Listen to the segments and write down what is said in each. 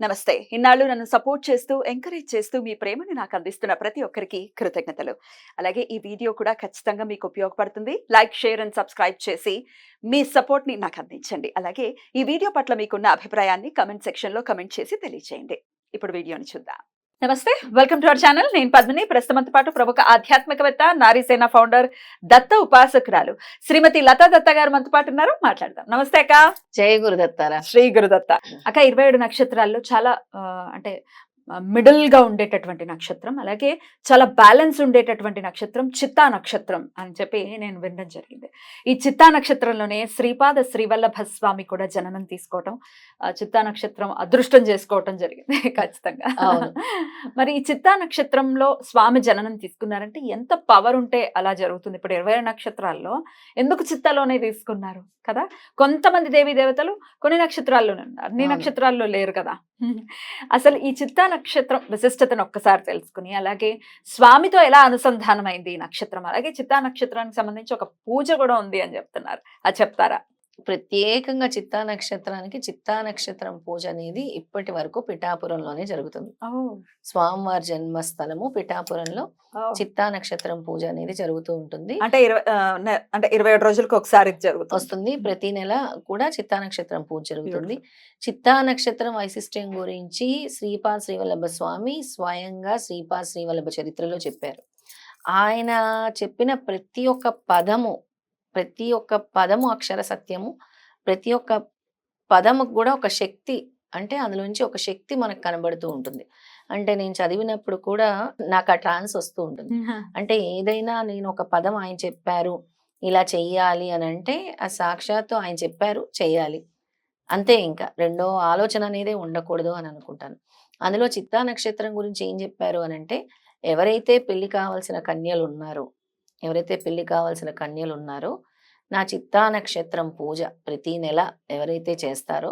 నమస్తే. ఇన్నాళ్ళు నన్ను సపోర్ట్ చేస్తూ, ఎంకరేజ్ చేస్తూ మీ ప్రేమని నాకు అందిస్తున్న ప్రతి ఒక్కరికి కృతజ్ఞతలు. అలాగే ఈ వీడియో కూడా ఖచ్చితంగా మీకు ఉపయోగపడుతుంది. లైక్, షేర్ అండ్ సబ్స్క్రైబ్ చేసి మీ సపోర్ట్‌ని నాకు అందించండి. అలాగే ఈ వీడియో పట్ల మీకున్న అభిప్రాయాన్ని కామెంట్ సెక్షన్‌లో కామెంట్ చేసి తెలియజేయండి. ఇప్పుడు వీడియోని చూద్దాం. నమస్తే. Welcome to our channel. నేను పద్మిని. ప్రస్తుతంతో పాటు ప్రముఖ ఆధ్యాత్మికవేత్త, నారీసేన ఫౌండర్, దత్త ఉపాసకురాలు శ్రీమతి లతా దత్త గారు మనతో పాటు ఉన్నారు. మాట్లాడదాం. నమస్తే అక్క. జై గురుదత్తారా. శ్రీ గురుదత్త. అక్క 27 నక్షత్రాల్లో చాలా అంటే మిడిల్ గా ఉండేటటువంటి నక్షత్రం, అలాగే చాలా బ్యాలెన్స్ ఉండేటటువంటి నక్షత్రం చిత్తా నక్షత్రం అని చెప్పి నేను వినడం జరిగింది. ఈ చిత్తా నక్షత్రంలోనే శ్రీపాద శ్రీవల్లభ స్వామి కూడా జననం తీసుకోవటం, చిత్తా నక్షత్రం అదృష్టం చేసుకోవటం జరిగింది ఖచ్చితంగా. మరి ఈ చిత్తా నక్షత్రంలో స్వామి జననం తీసుకున్నారంటే ఎంత పవర్ ఉంటే అలా జరుగుతుంది. ఇప్పుడు 20 నక్షత్రాల్లో ఎందుకు చిత్తాలోనే తీసుకున్నారు కదా? కొంతమంది దేవీ దేవతలు కొన్ని నక్షత్రాల్లోనే ఉన్నారు, అన్ని నక్షత్రాల్లో లేరు కదా. అసలు ఈ చిత్తా నక్షత్రం విశిష్టతను ఒక్కసారి తెలుసుకుని, అలాగే స్వామితో ఎలా అనుసంధానమైంది ఈ నక్షత్రం, అలాగే చిత్తా నక్షత్రానికి సంబంధించి ఒక పూజ కూడా ఉంది అని చెప్తున్నారు, అది చెప్తారా? ప్రత్యేకంగా చిత్తా నక్షత్రానికి చిత్తా నక్షత్రం పూజ అనేది ఇప్పటి వరకు పిఠాపురంలోనే జరుగుతుంది. స్వామివారి జన్మస్థలము పిఠాపురంలో చిత్తా నక్షత్రం పూజ అనేది జరుగుతూ ఉంటుంది. అంటే 27 రోజులకు ఒకసారి వస్తుంది. ప్రతి నెల కూడా చిత్తా నక్షత్రం పూజ జరుగుతుంది. చిత్తా నక్షత్రం వైశిష్ట్యం గురించి శ్రీపాద శ్రీవల్లభ స్వామి స్వయంగా శ్రీపాద శ్రీవల్లభ చరిత్రలో చెప్పారు. ఆయన చెప్పిన ప్రతి ఒక్క పదము అక్షర సత్యము. ప్రతి ఒక్క పదముకు కూడా ఒక శక్తి, అంటే అందులోంచి ఒక శక్తి మనకు కనబడుతూ ఉంటుంది. అంటే నేను చదివినప్పుడు కూడా నాకు ఆ ట్రాన్స్ వస్తూ ఉంటుంది. అంటే ఏదైనా నేను ఒక పదం ఆయన చెప్పారు ఇలా చెయ్యాలి అని అంటే ఆ సాక్షాత్తు ఆయన చెప్పారు చెయ్యాలి అంతే. ఇంకా రెండో ఆలోచన అనేదే ఉండకూడదు అని అనుకుంటాను. అందులో చిత్తా నక్షత్రం గురించి ఏం చెప్పారు అని అంటే, ఎవరైతే పెళ్లి కావాల్సిన కన్యలు ఉన్నారో నా చిత్తా నక్షత్రం పూజ ప్రతి నెల ఎవరైతే చేస్తారో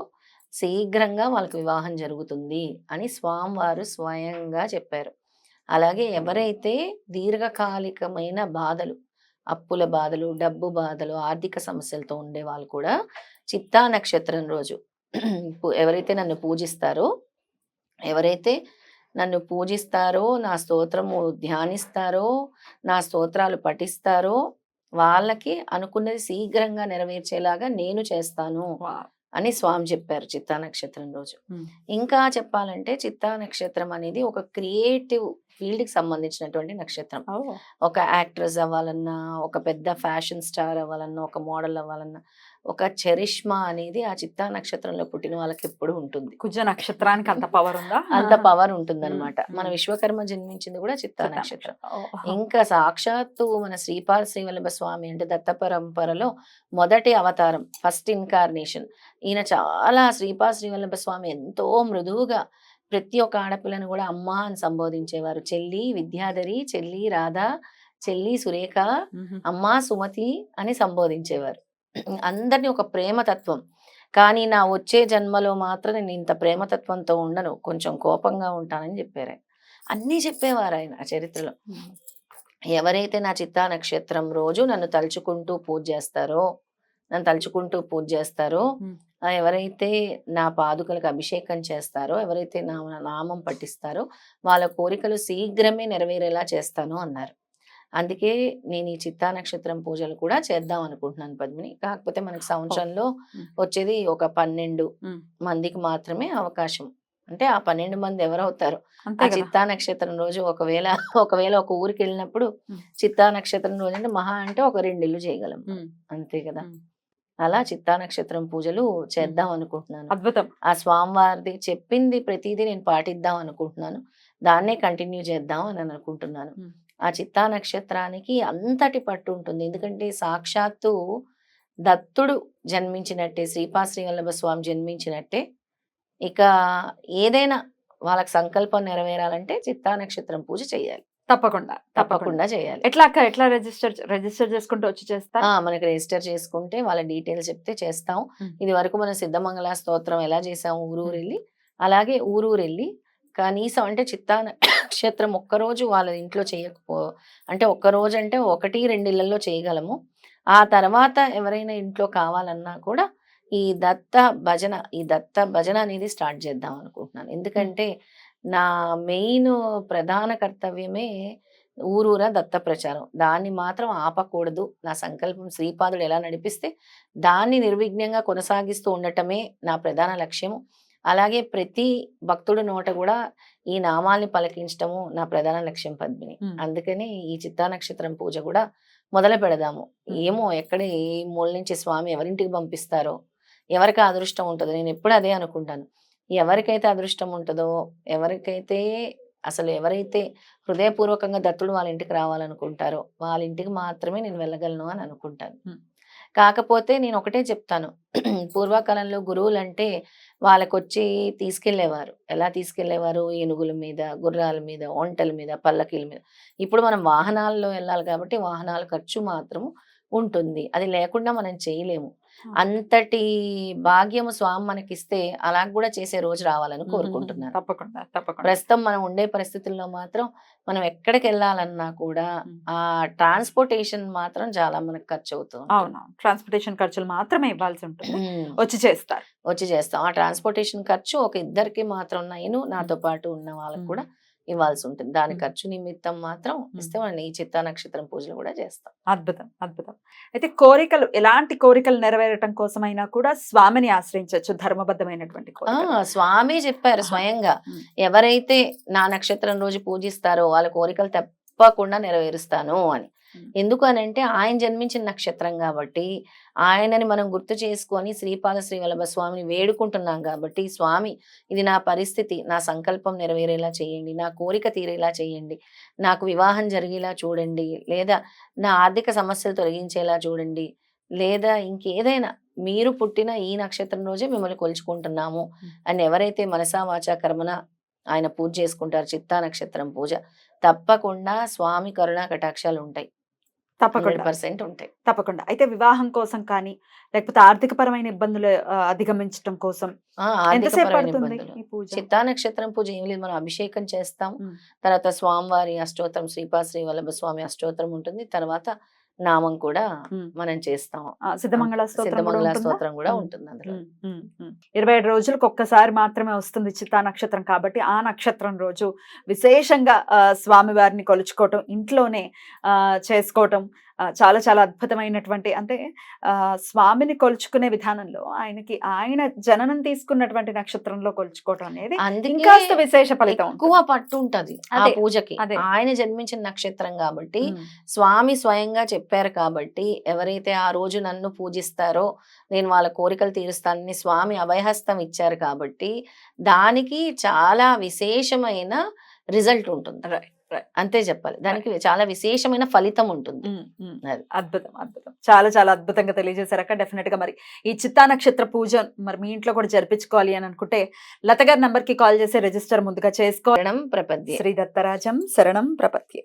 శీఘ్రంగా వాళ్ళకి వివాహం జరుగుతుంది అని స్వామివారు స్వయంగా చెప్పారు. అలాగే ఎవరైతే దీర్ఘకాలికమైన బాధలు, అప్పుల బాధలు, డబ్బు బాధలు, ఆర్థిక సమస్యలతో ఉండే వాళ్ళు కూడా చిత్తా నక్షత్రం రోజు ఎవరైతే నన్ను పూజిస్తారో, నా స్తోత్రము ధ్యానిస్తారో, నా స్తోత్రాలు పఠిస్తారో వాళ్ళకి అనుకున్నది శీఘ్రంగా నెరవేర్చేలాగా నేను చేస్తాను అని స్వామి చెప్పారు చిత్తా నక్షత్రం రోజు. ఇంకా చెప్పాలంటే చిత్తా నక్షత్రం అనేది ఒక క్రియేటివ్ ఫీల్డ్ కి సంబంధించినటువంటి నక్షత్రం. ఒక యాక్ట్రెస్ అవ్వాలన్నా, ఒక పెద్ద ఫ్యాషన్ స్టార్ అవ్వాలన్నా, ఒక మోడల్ అవ్వాలన్నా, ఒక చరిష్మా అనేది ఆ చిత్తా నక్షత్రంలో పుట్టిన వాళ్ళకి ఎప్పుడు ఉంటుంది. కుజ నక్షత్రానికి అంత పవర్ ఉందా? అంత పవర్ ఉంటుంది అనమాట. మన విశ్వకర్మ జన్మించింది కూడా చిత్తా నక్షత్రం. ఇంకా సాక్షాత్తు మన శ్రీపాద శ్రీవల్లభ స్వామి అంటే దత్త పరంపరలో మొదటి అవతారం, ఫస్ట్ ఇన్కార్నేషన్ ఈయన. చాలా శ్రీపాద శ్రీవల్లభ స్వామి ఎంతో మృదువుగా ప్రతి ఒక్క ఆడపిల్లను కూడా అమ్మ అని సంబోధించేవారు. చెల్లి విద్యాధరి, చెల్లి రాధా, చెల్లి సురేఖ, అమ్మ సుమతి అని సంబోధించేవారు. అందరినీ ఒక ప్రేమతత్వం. కానీ నా వచ్చే జన్మలో మాత్రం నేను ఇంత ప్రేమతత్వంతో ఉండను, కొంచెం కోపంగా ఉంటానని చెప్పారు. అన్నీ చెప్పేవారు ఆయన ఆ చరిత్రలో. ఎవరైతే నా చిత్తా నక్షత్రం రోజు నన్ను తలుచుకుంటూ పూజ చేస్తారో, ఎవరైతే నా పాదుకలకు అభిషేకం చేస్తారో, ఎవరైతే నా నామం పఠిస్తారో వాళ్ళ కోరికలు శీఘ్రమే నెరవేరేలా చేస్తాను అన్నారు. అందుకే నేను ఈ చిత్తా నక్షత్రం పూజలు కూడా చేద్దాం అనుకుంటున్నాను పద్మిని. కాకపోతే మనకి సంవత్సరంలో వచ్చేది ఒక 12 మందికి మాత్రమే అవకాశం. అంటే ఆ 12 మంది ఎవరవుతారు? ఆ చిత్తా నక్షత్రం రోజు ఒకవేళ ఒక ఊరికి వెళ్ళినప్పుడు చిత్తా నక్షత్రం రోజు అంటే మహా అంటే ఒక 2 ఇల్లు చేయగలం, అంతే కదా. అలా చిత్తా నక్షత్రం పూజలు చేద్దాం అనుకుంటున్నాను. అద్భుతం. ఆ స్వామివారిది చెప్పింది ప్రతిదీ నేను పాటిద్దాం అనుకుంటున్నాను. దాన్నే కంటిన్యూ చేద్దాం అని అనుకుంటున్నాను. ఆ చిత్తా నక్షత్రానికి అంతటి పట్టు ఉంటుంది. ఎందుకంటే సాక్షాత్తు దత్తుడు జన్మించినట్టే, శ్రీపాద శ్రీవల్లభ స్వామి జన్మించినట్టే. ఇక ఏదైనా వాళ్ళకి సంకల్పం నెరవేరాలంటే చిత్తా నక్షత్రం పూజ చేయాలి. తప్పకుండా చేయాలి. ఎట్లా రిజిస్టర్ చేసుకుంటూ వచ్చి చేస్తా? మనకి రిజిస్టర్ చేసుకుంటే వాళ్ళ డీటెయిల్స్ చెప్తే చేస్తాం. ఇది వరకు మనం సిద్ధమంగళ స్తోత్రం ఎలా చేసాము ఊరూరు వెళ్ళి, అలాగే ఊరూరు వెళ్ళి కనీసం అంటే చిత్తా నక్షత్రం ఒక్కరోజు వాళ్ళ ఇంట్లో అంటే ఒక్కరోజు అంటే 1-2 ఇళ్లలో చేయగలము. ఆ తర్వాత ఎవరైనా ఇంట్లో కావాలన్నా కూడా ఈ దత్త భజన అనేది స్టార్ట్ చేద్దాం అనుకుంటున్నాను. అనుకుంటున్నాను. ఎందుకంటే నా మెయిన్ ప్రధాన కర్తవ్యమే ఊరూరా దత్త ప్రచారం. దాన్ని మాత్రం ఆపకూడదు. నా సంకల్పం శ్రీపాదుడు ఎలా నడిపిస్తే దాన్ని నిర్విఘ్నంగా కొనసాగిస్తూ ఉండటమే నా ప్రధాన లక్ష్యము. అలాగే ప్రతి భక్తుడి నోట కూడా ఈ నామాల్ని పలికించటము నా ప్రధాన లక్ష్యం పద్మిని. అందుకని ఈ చిత్తా నక్షత్రం పూజ కూడా మొదలు పెడదాము. ఏమో ఎక్కడ ఏ మూల నుంచి స్వామి ఎవరింటికి పంపిస్తారో, ఎవరికి అదృష్టం ఉంటుందో, నేను ఎప్పుడు అదే అనుకుంటాను. ఎవరికైతే అదృష్టం ఉంటుందో, ఎవరైతే హృదయపూర్వకంగా దత్తుడు వాళ్ళ ఇంటికి రావాలనుకుంటారో వాళ్ళ ఇంటికి మాత్రమే నేను వెళ్ళగలను అని అనుకుంటాను. కాకపోతే నేను ఒకటే చెప్తాను, పూర్వకాలంలో గురువులంటే వాళ్ళకొచ్చి తీసుకెళ్లేవారు. ఎలా తీసుకెళ్లేవారు? ఏనుగుల మీద, గుర్రాల మీద, ఒంటెల మీద, పల్లకీల మీద. ఇప్పుడు మనం వాహనాల్లో వెళ్ళాలి కాబట్టి వాహనాల ఖర్చు మాత్రం ఉంటుంది. అది లేకుండా మనం చేయలేము. అంతటి భాగ్యము స్వామి మనకిస్తే అలా కూడా చేసే రోజు రావాలని కోరుకుంటున్నాను. తప్పకుండా తప్పకుండా. ప్రస్తుతం మనం ఉండే పరిస్థితుల్లో మాత్రం మనం ఎక్కడికి వెళ్ళాలన్నా కూడా ఆ ట్రాన్స్పోర్టేషన్ మాత్రం చాలా మనకు ఖర్చు అవుతుంది. అవును, ట్రాన్స్పోర్టేషన్ ఖర్చులు మాత్రమే ఇవ్వాల్సి ఉంటుంది. వచ్చి చేస్తాం. ఆ ట్రాన్స్పోర్టేషన్ ఖర్చు ఒక ఇద్దరికి మాత్రం నేను నాతో పాటు ఉన్న వాళ్ళకి కూడా ఇవ్వాల్సి ఉంటుంది. దాని ఖర్చు నిమిత్తం మాత్రం ఇస్తే మనం ఈ చిత్తా నక్షత్రం పూజలు కూడా చేస్తాం. అద్భుతం అద్భుతం. అయితే కోరికలు, ఎలాంటి కోరికలు నెరవేరటం కోసమైనా కూడా స్వామిని ఆశ్రయించవచ్చు. ధర్మబద్ధమైనటువంటి కోరికలు స్వామి చెప్పారు స్వయంగా, ఎవరైతే నా నక్షత్రం రోజు పూజిస్తారో వాళ్ళ కోరికలు తప్పకుండా నెరవేరుస్తాను అని. ఎందుకు అని అంటే ఆయన జన్మించిన నక్షత్రం కాబట్టి ఆయనని మనం గుర్తు చేసుకొని శ్రీపాద శ్రీవల్లభ స్వామిని వేడుకుంటున్నాం కాబట్టి, స్వామి ఇది నా పరిస్థితి, నా సంకల్పం నెరవేరేలా చేయండి, నా కోరిక తీరేలా చేయండి, నాకు వివాహం జరిగేలా చూడండి, లేదా నా ఆర్థిక సమస్యలు తొలగించేలా చూడండి, లేదా ఇంకేదైనా మీరు పుట్టిన ఈ నక్షత్రం రోజే మిమ్మల్ని కొలుచుకుంటున్నాము అని ఎవరైతే మనసా వాచా కర్మన ఆయన పూజ చేసుకుంటారు, చిత్తా నక్షత్రం పూజ, తప్పకుండా స్వామి కరుణా కటాక్షాలు ఉంటాయి. తప్పకుండా 100% ఉంటాయి. తప్పకుండా. అయితే వివాహం కోసం కానీ, లేకపోతే ఆర్థిక పరమైన ఇబ్బందులు అధిగమించడం కోసం ఎంతసేపు పడుతుంది ఈ పూజ? చిత్తా నక్షత్రం పూజ ఏం లేదు, మనం అభిషేకం చేస్తాం. తర్వాత స్వామివారి అష్టోత్తరం, శ్రీపాద శ్రీవల్లభ స్వామి అష్టోత్తరం ఉంటుంది. తర్వాత నామం కూడా మనం చేస్తాం. సిద్ధమంగళ స్తోత్రం కూడా ఉంటుంది అందులో. 27 రోజులకు ఒక్కసారి మాత్రమే వస్తుంది చిత్తా నక్షత్రం కాబట్టి ఆ నక్షత్రం రోజు విశేషంగా స్వామివారిని కొలుచుకోవటం, ఇంట్లోనే చేసుకోవటం చాలా చాలా అద్భుతమైనటువంటి, అంటే స్వామిని కొలుచుకునే విధానంలో ఆయన జననం తీసుకున్నటువంటి నక్షత్రంలో కొలుచుకోవటం అనేది ఇంకాస్త విశేష ఫలితం, ఎక్కువ పట్టు ఉంటది ఆ పూజకి. ఆయన జన్మించిన నక్షత్రం కాబట్టి స్వామి స్వయంగా చెప్పారు కాబట్టి, ఎవరైతే ఆ రోజు నన్ను పూజిస్తారో నేను వాళ్ళ కోరికలు తీరుస్తానని స్వామి అభయహస్తం ఇచ్చారు కాబట్టి దానికి చాలా విశేషమైన రిజల్ట్ ఉంటుంది. అంతే చెప్పాలి, దానికి చాలా విశేషమైన ఫలితం ఉంటుంది. అద్భుతం అద్భుతం, చాలా చాలా అద్భుతంగా తెలియజేశారక్క. డెఫినెట్ గా మరి ఈ చిత్తా నక్షత్ర పూజ మరి మీ ఇంట్లో కూడా జరిపించుకోవాలి అని అనుకుంటే లత గారి నంబర్ కి కాల్ చేసి రిజిస్టర్ ముందుగా చేసుకోవడం. ప్రపద్యే శ్రీ దత్తరాజం శరణం ప్రపద్యే.